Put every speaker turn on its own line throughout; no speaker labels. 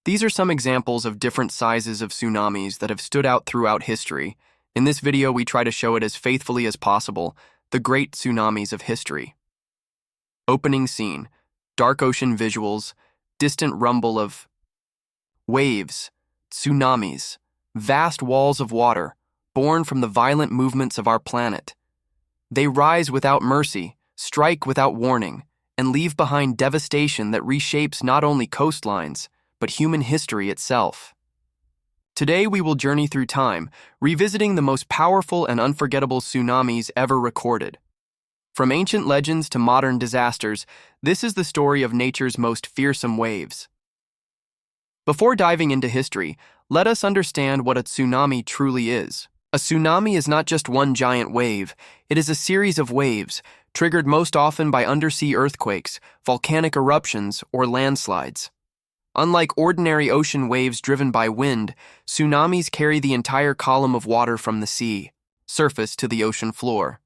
These are some examples of different sizes of tsunamis that have stood out throughout history. In this video, we try to show it as faithfully as possible, the great tsunamis of history. Opening scene, dark ocean visuals, distant rumble of waves, tsunamis, vast walls of water, born from the violent movements of our planet. They rise without mercy, strike without warning, and leave behind devastation that reshapes not only coastlines, but human history itself. Today we will journey through time, revisiting the most powerful and unforgettable tsunamis ever recorded. From ancient legends to modern disasters, this is the story of nature's most fearsome waves. Before diving into history, let us understand what a tsunami truly is. A tsunami is not just one giant wave, it is a series of waves, triggered most often by undersea earthquakes, volcanic eruptions, or landslides. Unlike ordinary ocean waves driven by wind, tsunamis carry the entire column of water from the sea, surface to the ocean floor.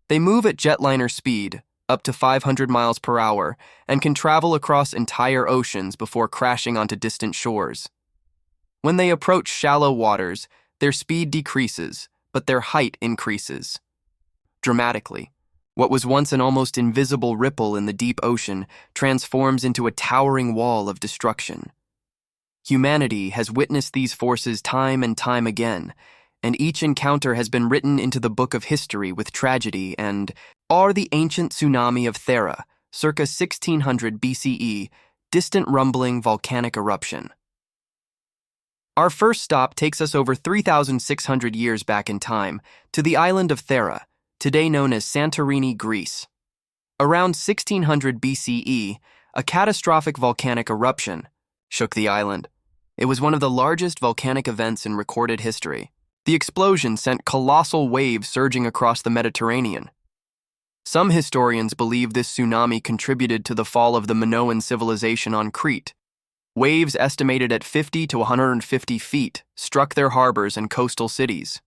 They move at jetliner speed, up to 500 miles per hour, and can travel across entire oceans before crashing onto distant shores. When they approach shallow waters, their speed decreases, but their height increases. Dramatically, what was once an almost invisible ripple in the deep ocean transforms into a towering wall of destruction. Humanity has witnessed these forces time and time again, and each encounter has been written into the book of history with tragedy and the ancient tsunami of Thera, circa 1600 BCE, distant rumbling volcanic eruption. Our first stop takes us over 3,600 years back in time to the island of Thera, today known as Santorini, Greece. Around 1600 BCE, a catastrophic volcanic eruption shook the island. It was one of the largest volcanic events in recorded history. The explosion sent colossal waves surging across the Mediterranean. Some historians believe this tsunami contributed to the fall of the Minoan civilization on Crete. Waves estimated at 50 to 150 feet struck their harbors and coastal cities.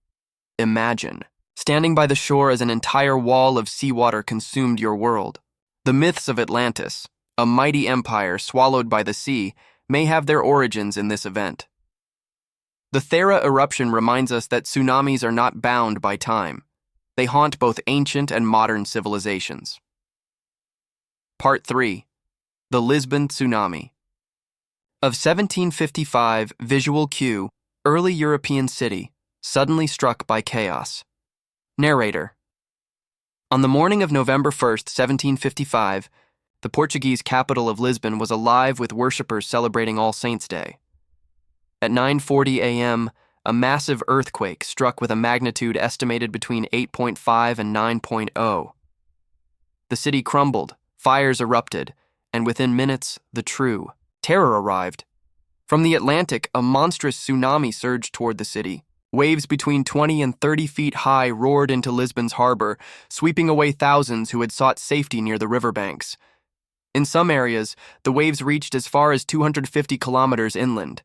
Imagine standing by the shore as an entire wall of seawater consumed your world. The myths of Atlantis, a mighty empire swallowed by the sea, may have their origins in this event. The Thera eruption reminds us that tsunamis are not bound by time. They haunt both ancient and modern civilizations. Part 3. The Lisbon Tsunami. Of 1755, visual cue, early European city, suddenly struck by chaos. Narrator. On the morning of November 1st, 1755, the Portuguese capital of Lisbon was alive with worshippers celebrating All Saints' Day. At 9:40 a.m., a massive earthquake struck with a magnitude estimated between 8.5 and 9.0. The city crumbled, fires erupted, and within minutes, the true terror arrived. From the Atlantic, a monstrous tsunami surged toward the city. Waves between 20 and 30 feet high roared into Lisbon's harbor, sweeping away thousands who had sought safety near the riverbanks. In some areas, the waves reached as far as 250 kilometers inland.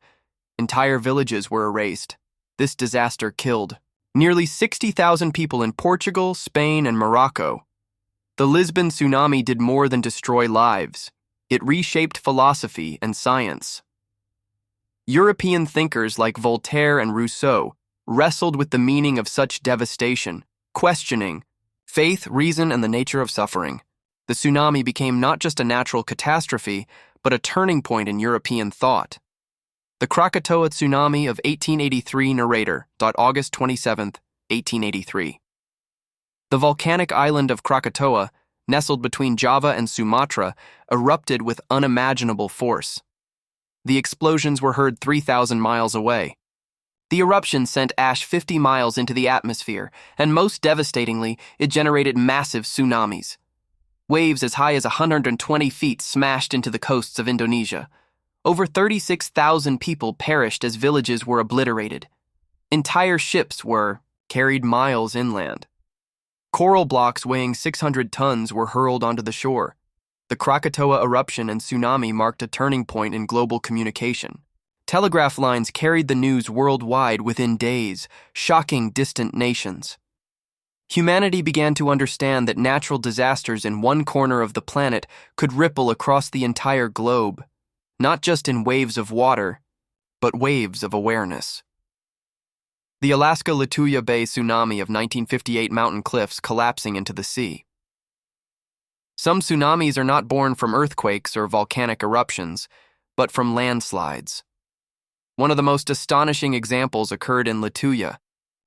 Entire villages were erased. This disaster killed nearly 60,000 people in Portugal, Spain, and Morocco. The Lisbon tsunami did more than destroy lives. It reshaped philosophy and science. European thinkers like Voltaire and Rousseau wrestled with the meaning of such devastation, questioning faith, reason, and the nature of suffering. The tsunami became not just a natural catastrophe, but a turning point in European thought. The Krakatoa Tsunami of 1883 narrator, August 27, 1883. The volcanic island of Krakatoa, nestled between Java and Sumatra, erupted with unimaginable force. The explosions were heard 3,000 miles away. The eruption sent ash 50 miles into the atmosphere, and most devastatingly, it generated massive tsunamis. Waves as high as 120 feet smashed into the coasts of Indonesia. Over 36,000 people perished as villages were obliterated. Entire ships were carried miles inland. Coral blocks weighing 600 tons were hurled onto the shore. The Krakatoa eruption and tsunami marked a turning point in global communication. Telegraph lines carried the news worldwide within days, shocking distant nations. Humanity began to understand that natural disasters in one corner of the planet could ripple across the entire globe. not just in waves of water, but waves of awareness. The Alaska Lituya Bay tsunami of 1958 mountain cliffs collapsing into the sea. Some tsunamis are not born from earthquakes or volcanic eruptions, but from landslides. One of the most astonishing examples occurred in Lituya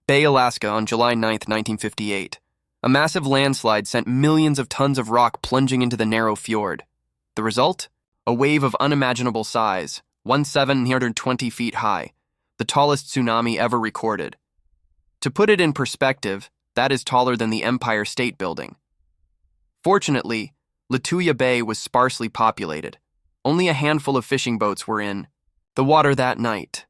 Bay, Alaska on July 9, 1958. A massive landslide sent millions of tons of rock plunging into the narrow fjord. The result? A wave of unimaginable size, 1,720 feet high, the tallest tsunami ever recorded. To put it in perspective, that is taller than the Empire State Building. Fortunately, Lituya Bay was sparsely populated. Only a handful of fishing boats were in the water that night.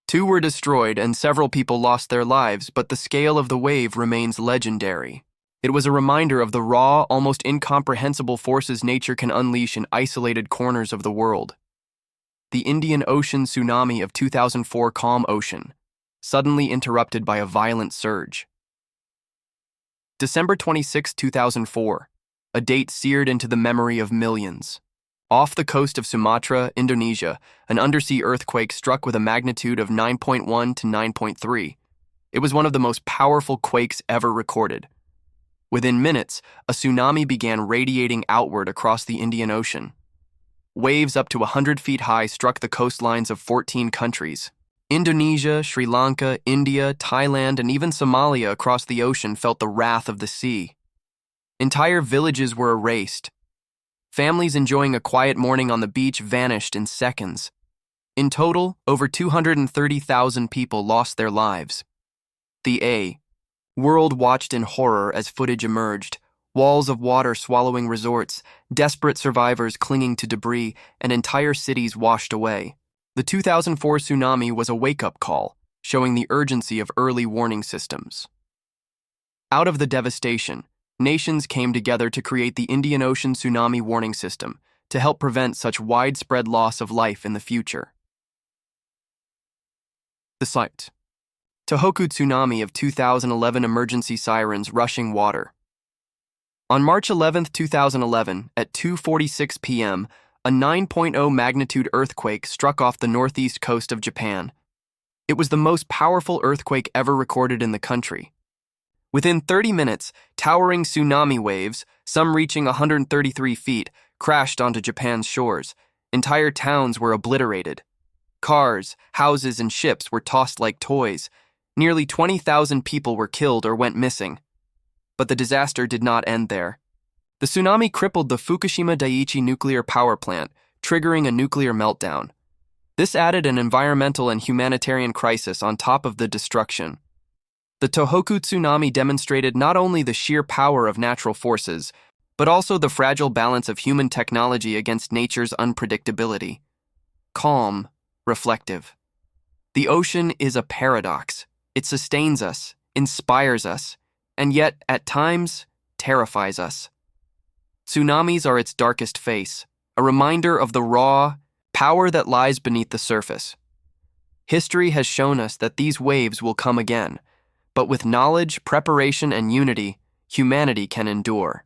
2 were destroyed and several people lost their lives, but the scale of the wave remains legendary. It was a reminder of the raw, almost incomprehensible forces nature can unleash in isolated corners of the world. The Indian Ocean tsunami of 2004 calm ocean, suddenly interrupted by a violent surge. December 26, 2004, a date seared into the memory of millions. Off the coast of Sumatra, Indonesia, an undersea earthquake struck with a magnitude of 9.1 to 9.3. It was one of the most powerful quakes ever recorded. Within minutes, a tsunami began radiating outward across the Indian Ocean. Waves up to 100 feet high struck the coastlines of 14 countries. Indonesia, Sri Lanka, India, Thailand, and even Somalia across the ocean felt the wrath of the sea. Entire villages were erased. Families enjoying a quiet morning on the beach vanished in seconds. In total, over 230,000 people lost their lives. The world watched in horror as footage emerged, walls of water swallowing resorts, desperate survivors clinging to debris, and entire cities washed away. The 2004 tsunami was a wake-up call, showing the urgency of early warning systems. Out of the devastation, nations came together to create the Indian Ocean Tsunami Warning System to help prevent such widespread loss of life in the future. The site. Tohoku Tsunami of 2011 emergency sirens rushing water. On March 11, 2011, at 2:46 p.m., a 9.0 magnitude earthquake struck off the northeast coast of Japan. It was the most powerful earthquake ever recorded in the country. Within 30 minutes, towering tsunami waves, some reaching 133 feet, crashed onto Japan's shores. Entire towns were obliterated. Cars, houses, and ships were tossed like toys. Nearly 20,000 people were killed or went missing. But the disaster did not end there. The tsunami crippled the Fukushima Daiichi nuclear power plant, triggering a nuclear meltdown. This added an environmental and humanitarian crisis on top of the destruction. The Tohoku tsunami demonstrated not only the sheer power of natural forces, but also the fragile balance of human technology against nature's unpredictability. Calm, reflective. The ocean is a paradox. It sustains us, inspires us, and yet, at times, terrifies us. Tsunamis are its darkest face, a reminder of the raw power that lies beneath the surface. History has shown us that these waves will come again, but with knowledge, preparation, and unity, humanity can endure.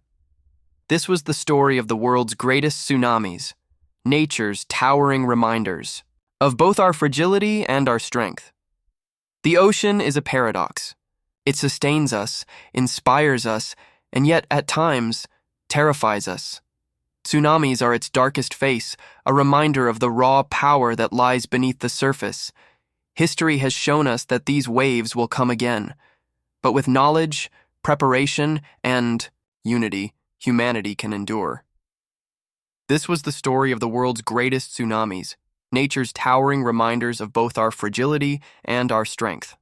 This was the story of the world's greatest tsunamis, nature's towering reminders of both our fragility and our strength. The ocean is a paradox. It sustains us, inspires us, and yet, at times, terrifies us. Tsunamis are its darkest face, a reminder of the raw power that lies beneath the surface. History has shown us that these waves will come again. But with knowledge, preparation, and unity, humanity can endure. This was the story of the world's greatest tsunamis, nature's towering reminders of both our fragility and our strength.